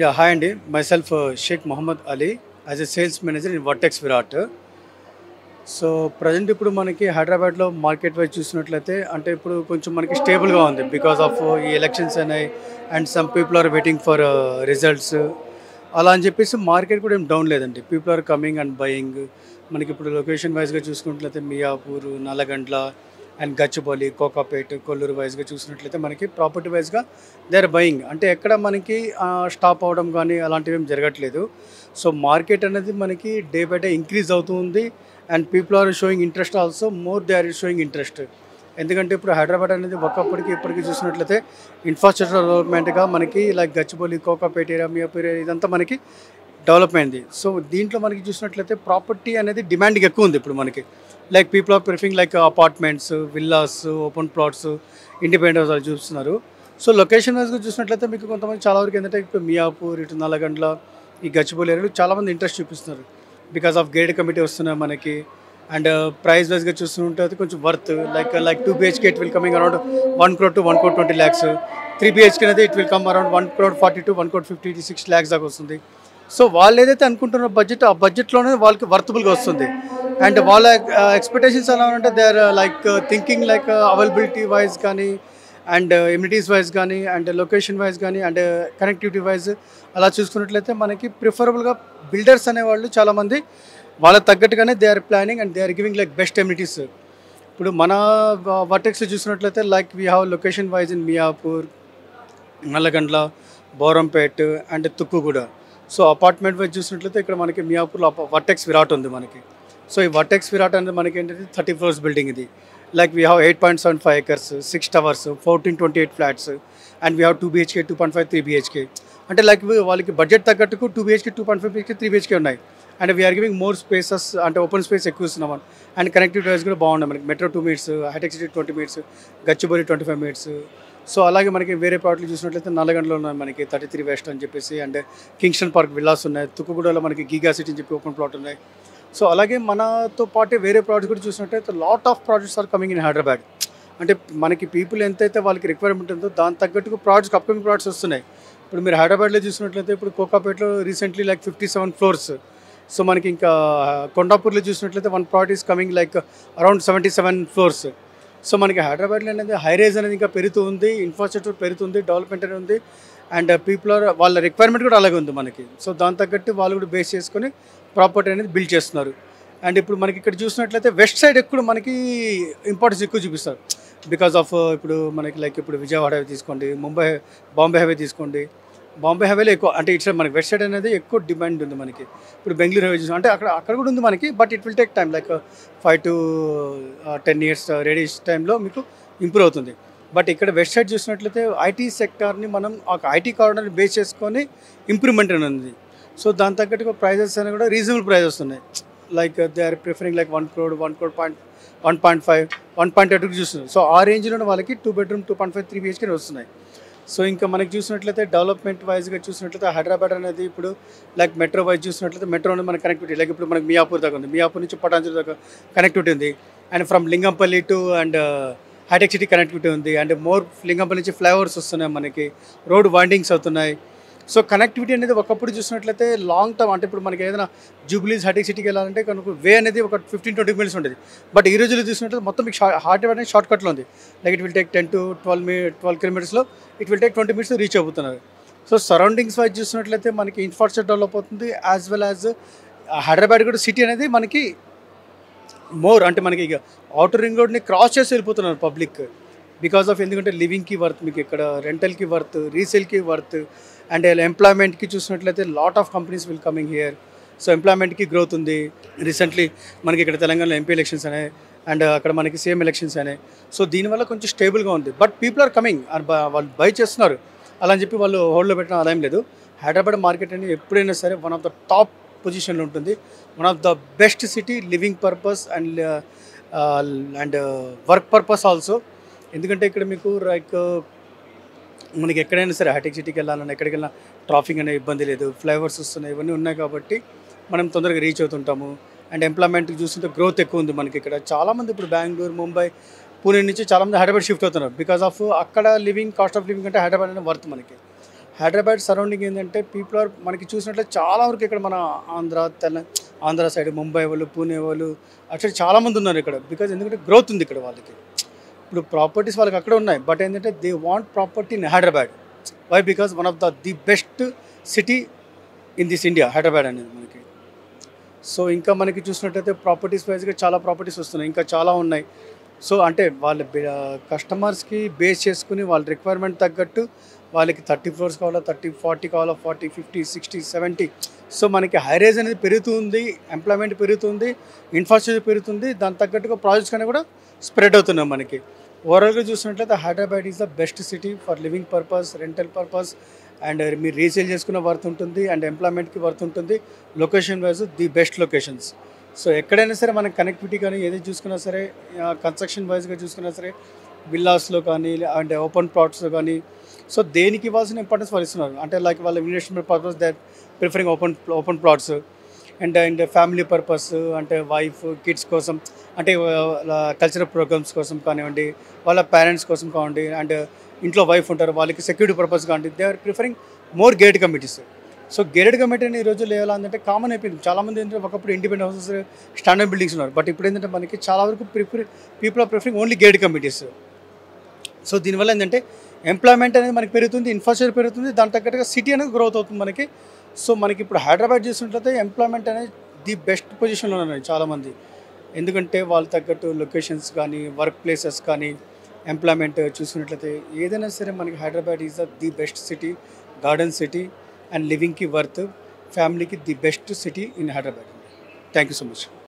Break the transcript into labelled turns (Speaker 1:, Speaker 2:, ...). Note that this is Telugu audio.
Speaker 1: Yeah, hi Andy. Myself, Sheikh Muhammad Ali, as a sales manager in Vertex Virat. So present ఇప్పుడు మనకి హైదరాబాద్లో మార్కెట్ వైజ్ చూసినట్లయితే అంటే ఇప్పుడు కొంచెం మనకి స్టేబుల్గా ఉంది బికాస్ ఆఫ్ ఈ ఎలక్షన్స్ అనేవి and some people are waiting for results అలా అని చెప్పేసి మార్కెట్ కూడా ఏం డౌన్ లేదండి. People are coming and buying. మనకి ఇప్పుడు లొకేషన్ వైజ్గా చూసుకున్నట్లయితే మియాపూర్, నల్లగండ్ల అండ్ గచ్చిబౌలి, కోకాపేట్, కొల్లూరు వైజ్గా చూసినట్లయితే మనకి ప్రాపర్టీ వైజ్గా దే ఆర్ బయింగ్. అంటే ఎక్కడ మనకి స్టాప్ అవడం కానీ అలాంటివి ఏం జరగట్లేదు. సో మార్కెట్ అనేది మనకి డే బై డే ఇంక్రీజ్ అవుతుంది and people are showing interest also more they are showing interest. ఎందుకంటే ఇప్పుడు హైదరాబాద్ అనేది ఒకప్పటికి ఇప్పటికి చూసినట్లయితే ఇన్ఫ్రాస్ట్రక్చర్ డెవలప్మెంట్గా మనకి like Gachibowli, Kokapet area, Miyapur area ఇదంతా మనకి డెవలప్ అయింది. సో దీంట్లో మనకి చూసినట్లయితే ప్రాపర్టీ అనేది డిమాండ్ ఎక్కువ ఉంది ఇప్పుడు మనకి. Like people are preferring like apartments, villas, open plots, independent house అలా చూస్తున్నారు. సో లొకేషన్ వైజ్గా చూసినట్లయితే మీకు కొంతమంది చాలా వరకు ఏంటంటే ఇప్పుడు మియాపూర్, ఇటు నల్లగండ్ల, ఈ గచ్చిబౌలి ఏరియాలో చాలామంది ఇంట్రెస్ట్ చూపిస్తున్నారు బికాస్ ఆఫ్ గేట్ కమిటీ వస్తున్నాయి మనకి. అండ్ ప్రైస్ వైజ్గా చూస్తుంటే కొంచెం worth like 2 BHK it will coming around 1 crore to 1 crore 20 lakhs. 3 BHK అనేది it will come around 1 crore 40 to 1 crore 56 lakhs దాకా వస్తుంది. సో వాళ్ళు ఏదైతే అనుకుంటున్న బడ్జెట్ ఆ బడ్జెట్లోనే వాళ్ళకి వర్తబుల్గా వస్తుంది. అండ్ వాళ్ళ ఎక్స్పెక్టేషన్స్ ఎలా అంటే they are like thinking like availability wise కానీ అండ్ ఎమ్యూనిటీస్ వైజ్ కానీ అండ్ లొకేషన్ వైజ్ కానీ అండ్ కనెక్టివిటీ వైజ్ అలా చూసుకున్నట్లయితే మనకి ప్రిఫరబుల్గా బిల్డర్స్ అనేవాళ్ళు చాలామంది వాళ్ళకి తగ్గట్టుగానే they are planning and they are giving like best amenities. ఇప్పుడు మన వర్టెక్స్లో చూసినట్లయితే like we have location wise in Miyapur, Nallagandla, Borampet and Tukkuguda. So apartment wise చూసినట్లయితే ఇక్కడ మనకి మియాపూర్లో వర్టెక్స్ విరాట్ ఉంది మనకి. సో ఈ వర్టెక్స్ విరాట్ అనేది మనకి ఏంటంటే 30 floors బిల్డింగ్ ఇది. Like we have 8.75 acres, 6 towers, 1428 flats and we have 2 BHK, 2.5, 3 BHK. అంటే లైక్ వాళ్ళకి బడ్జెట్ తగ్గట్టుకు 2 BHK, 2.5 BHK, 3 BHK ఉన్నాయి. And we are giving more spaces అంటే ఓపెన్ స్పేస్ ఎక్కువ ఇస్తున్నాం. అండ్ కనెక్టివిటీ వైజ్ కూడా బాగున్నాయి మనకి. Metro 2 minutes, Hitech City 20 minutes, Gachibowli 25 minutes. So అలాగే మనకి వేరే ప్లాట్లు చూసినట్లయితే నల్లగండ్లో ఉన్నాయి మనకి 33 West అని చెప్పేసి అండ్ కింగ్స్టన్ పార్క్ విల్లాస్ ఉన్నాయి. తుక్కుగూడలో మనకి గీగా సిటీ అని చెప్పి ఓపెన్ ప్లాట్ ఉన్నాయి. సో అలాగే మనతో పాటే వేరే ప్రాజెక్ట్స్ కూడా చూసినట్టయితే lot of projects are coming in Hyderabad. అంటే మనకి పీపుల్ ఎంతైతే వాళ్ళకి రిక్వైర్మెంట్ ఉందో దాని తగ్గట్టుకు ప్రాజెక్ట్స్ అప్కమింగ్ ప్రాజెక్ట్స్ వస్తున్నాయి. ఇప్పుడు మీరు హైదరాబాద్లో చూసినట్లయితే ఇప్పుడు కోకాపేటలో రీసెంట్లీ లైక్ 57 floors. సో మనకి ఇంకా కొండాపూర్లో చూసినట్లయితే one project is coming like around 77 floors. So మనకి హైదరాబాద్లో అనేది హై రేజ్ అనేది ఇంకా పెరుగుతూ ఉంది, ఇన్ఫ్రాస్ట్రక్చర్ పెరుగుతుంది, డెవలప్మెంట్ అనేది ఉంది అండ్ పీపుల్ ఆర్ వాళ్ళ రిక్వైర్మెంట్ కూడా అలాగే ఉంది మనకి. సో దాని తగ్గట్టు వాళ్ళు కూడా బేస్ చేసుకొని ప్రాపర్టీ అనేది బిల్డ్ చేస్తున్నారు. అండ్ ఇప్పుడు మనకి ఇక్కడ చూసినట్లయితే వెస్ట్ సైడ్ ఎక్కువ మనకి ఇంపార్టెన్స్ ఎక్కువ చూపిస్తారు బికాస్ ఆఫ్ ఇప్పుడు మనకి లైక్ ఇప్పుడు విజయవాడ హైవే తీసుకోండి, ముంబై బాంబే హైవే తీసుకోండి. బాంబే హైవేలో ఎక్కువ అంటే ఇట్స్ మనకి వెస్ట్ సైడ్ అనేది ఎక్కువ డిమాండ్ ఉంది మనకి. ఇప్పుడు బెంగళూరు హైవే చూసి అంటే అక్కడ కూడా ఉంది మనకి, but it will take time like 5 to 10 years radius టైంలో మీకు ఇంప్రూవ్ అవుతుంది. బట్ ఇక్కడ వెస్ట్ సైడ్ చూసినట్లయితే ఐటీ సెక్టార్ని మనం ఒక ఐటీ కార్డర్ని బేస్ చేసుకొని ఇంప్రూవ్మెంట్ అని ఉంది. సో దాని తగ్గట్టుగా ప్రైజెస్ అనేవి కూడా రీజనబుల్ ప్రైజెస్ ఉన్నాయి. Like they are preferring like 1 crore, 1 crore 1.5, 1.8 చూస్తున్నారు. సో ఆ రేంజ్లోనే వాళ్ళకి 2 bedroom, 2.5, 3 BHK వస్తున్నాయి. సో ఇంకా మనకి చూసినట్లయితే డెవలప్మెంట్ వైజ్గా చూసినట్లయితే హైదరాబాద్ అనేది ఇప్పుడు లైక్ మెట్రో వైజ్ చూసినట్లయితే మెట్రో అనేది మన కనెక్టివిటీ లైక్ ఇప్పుడు మనకి మియాపూర్ దాకా ఉంది, మియాపూర్ నుంచి పటాన్చెరు దాకా కనెక్టివిటీ ఉంది. And from Lingampalli to and Hitech City connectivity ఉంది. అండ్ మోర్ లింగంపల్లి నుంచి ఫ్లైఓవర్స్ వస్తున్నాయి మనకి, రోడ్ వైండింగ్స్ అవుతున్నాయి. సో కనెక్టివిటీ అనేది ఒకప్పుడు చూసినట్లయితే లాంగ్ టర్మ్ అంటే ఇప్పుడు మనకి ఏదైనా జూబ్లీస్ హైటెక్ సిటీకి వెళ్ళాలంటే కనుక వే అనేది ఒక 15-20 minutes ఉండేది. బట్ ఈ రోజుల్లో చూసినట్లయితే మొత్తం మీకు హైదరాబాద్ షార్ట్ కట్లో ఉంది. Like it will take 10 to 12 kilometers it will take 20 minutes reach అవుతున్నారు. సో సరౌండింగ్స్ వైజ్ చూసినట్లయితే మనకి ఇన్ఫ్రాస్ట్రక్చర్ డెవలప్ అవుతుంది యాజ్ వెల్ యాజ్ హైదరాబాద్ కూడా సిటీ అనేది మనకి మోర్ అంటే మనకి ఇక అవుటర్ రింగ్ రోడ్ని క్రాస్ చేసి వెళ్ళిపోతున్నారు పబ్లిక్ బికాస్ ఆఫ్ ఎందుకంటే లివింగ్కి వర్త్, మీకు ఇక్కడ రెంటల్కి వర్త్, రీసేల్కి వర్త్ అండ్ ఎంప్లాయ్మెంట్కి చూసినట్లయితే lot of companies will coming here. So ఎంప్లాయ్మెంట్కి గ్రోత్ ఉంది. రీసెంట్లీ మనకి ఇక్కడ తెలంగాణలో ఎంపీ ఎలక్షన్స్ అనే అండ్ అక్కడ మనకి సీఎం ఎలక్షన్స్ అనే. సో దీనివల్ల కొంచెం స్టేబుల్గా ఉంది. బట్ పీపుల్ ఆర్ కమింగ్ వాళ్ళు బై చేస్తున్నారు. అలా అని చెప్పి వాళ్ళు హోల్డ్లో పెట్టిన ఆదాయం లేదు. హైదరాబాద్ మార్కెట్ అనేది ఎప్పుడైనా సరే వన్ ఆఫ్ ద టాప్ పొజిషన్లో ఉంటుంది. One of the best city living purpose and work purpose also. ఎందుకంటే ఇక్కడ మీకు లైక్ మనకి ఎక్కడైనా సరే హైటెక్ సిటీకి వెళ్ళాలన్నా ఎక్కడికి వెళ్ళినా ట్రాఫిక్ అనే ఇబ్బంది లేదు, ఫ్లైఓవర్స్ వస్తున్నాయి, ఇవన్నీ ఉన్నాయి కాబట్టి మనం తొందరగా రీచ్ అవుతుంటాము. అండ్ ఎంప్లాయ్మెంట్కి చూస్తుంటే గ్రోత్ ఎక్కువ ఉంది మనకి ఇక్కడ. చాలామంది ఇప్పుడు బెంగళూరు, ముంబై, పూణే నుంచి చాలామంది హైదరాబాద్ షిఫ్ట్ అవుతున్నారు బికాస్ ఆఫ్ అక్కడ లివింగ్ కాస్ట్ ఆఫ్ లివింగ్ అంటే హైదరాబాద్ అనే వర్త్ మనకి. హైదరాబాద్ సరౌండింగ్ ఏంటంటే పీపుల్ ఆర్ మనకి చూసినట్లయితే చాలా వరకు ఇక్కడ మన ఆంధ్ర సైడ్ ముంబై వాళ్ళు, పూణే వాళ్ళు అట్లా చాలామంది ఉన్నారు ఇక్కడ. బికాజ్ ఎందుకంటే గ్రోత్ ఉంది ఇక్కడ వాళ్ళకి. ఇప్పుడు ప్రాపర్టీస్ వాళ్ళకి అక్కడ ఉన్నాయి. బట్ ఏంటంటే they want property in Hyderabad. Why? Because one of the best city in this India Hyderabad అనేది మనకి. సో ఇంకా మనకి చూసినట్టయితే ప్రాపర్టీస్ వైజ్గా చాలా ప్రాపర్టీస్ వస్తున్నాయి, ఇంకా చాలా ఉన్నాయి. సో అంటే వాళ్ళ కస్టమర్స్కి బేస్ చేసుకుని వాళ్ళ రిక్వైర్మెంట్ తగ్గట్టు వాళ్ళకి 30 ఫ్లోర్స్ కావాలా, 30, 40 కావాలా, 40, 50, 60, 70. సో మనకి హైరేజ్ అనేది పెరుగుతుంది, ఎంప్లాయ్మెంట్ పెరుగుతుంది, ఇన్ఫ్రాస్ట్రక్చర్ పెరుగుతుంది. దాని తగ్గట్టుగా ప్రాజెక్ట్స్ కానీ కూడా స్ప్రెడ్ అవుతున్నాయి మనకి. ఓవరాల్గా చూసినట్లయితే Hyderabad is the best city for living purpose, rental purpose, and మీరు రీసేల్ చేసుకున్న వర్త్ ఉంటుంది, అండ్ ఎంప్లాయ్మెంట్కి వర్త్ ఉంటుంది. Location wise the best locations. So ఎక్కడైనా సరే మనకి కనెక్టివిటీ కానీ ఏది చూసుకున్నా సరే, కన్స్ట్రక్షన్ వైజ్గా చూసుకున్నా సరే, విల్లాస్లో కానీ అండ్ ఓపెన్ ప్లాట్స్లో కానీ, సో దేనికి ఇవ్వాల్సిన ఇంపార్టెన్స్ వాళ్ళు ఇస్తున్నారు. అంటే లైక్ వాళ్ళ investment purpose they preferring open plots, and family purpose, అంటే వైఫ్ కిడ్స్ కోసం, అంటే కల్చరల్ ప్రోగ్రామ్స్ కోసం కానివ్వండి, వాళ్ళ పేరెంట్స్ కోసం కానివ్వండి, అండ్ ఇంట్లో వైఫ్ ఉంటారు వాళ్ళకి సెక్యూరిటీ పర్పస్ కానివ్వండి, they are preferring more gated committees. So gated committee ఈ రోజుల్లో ఎలా ఉందంటే కామన్ అయిపోయింది. చాలామంది ఏంటంటే ఒకప్పుడు ఇండిపెండెంట్ హౌసెస్, స్టాండర్డ్ బిల్డింగ్స్ ఉన్నారు. బట్ ఇప్పుడు ఏంటంటే మనకి చాలా వరకు people are preferring only gated committees. So దీనివల్ల ఏంటంటే ఎంప్లాయ్మెంట్ అనేది మనకి పెరుగుతుంది, ఇన్ఫ్రాస్ట్రక్చర్ పెరుగుతుంది, దాని తగ్గట్టుగా సిటీ అనేది గ్రోత్ అవుతుంది మనకి. సో మనకి ఇప్పుడు హైదరాబాద్ చూసినట్లయితే ఎంప్లాయ్మెంట్ అనేది ది బెస్ట్ పొజిషన్లో ఉన్నాయి చాలామంది. ఎందుకంటే వాళ్ళ తగ్గట్టు లొకేషన్స్ కానీ, వర్క్ ప్లేసెస్ కానీ, ఎంప్లాయ్మెంట్ చూసుకున్నట్లయితే ఏదైనా సరే మనకి Hyderabad is the best city, garden city, and లివింగ్కి వర్త్, ఫ్యామిలీకి the best city in Hyderabad. Thank you so much.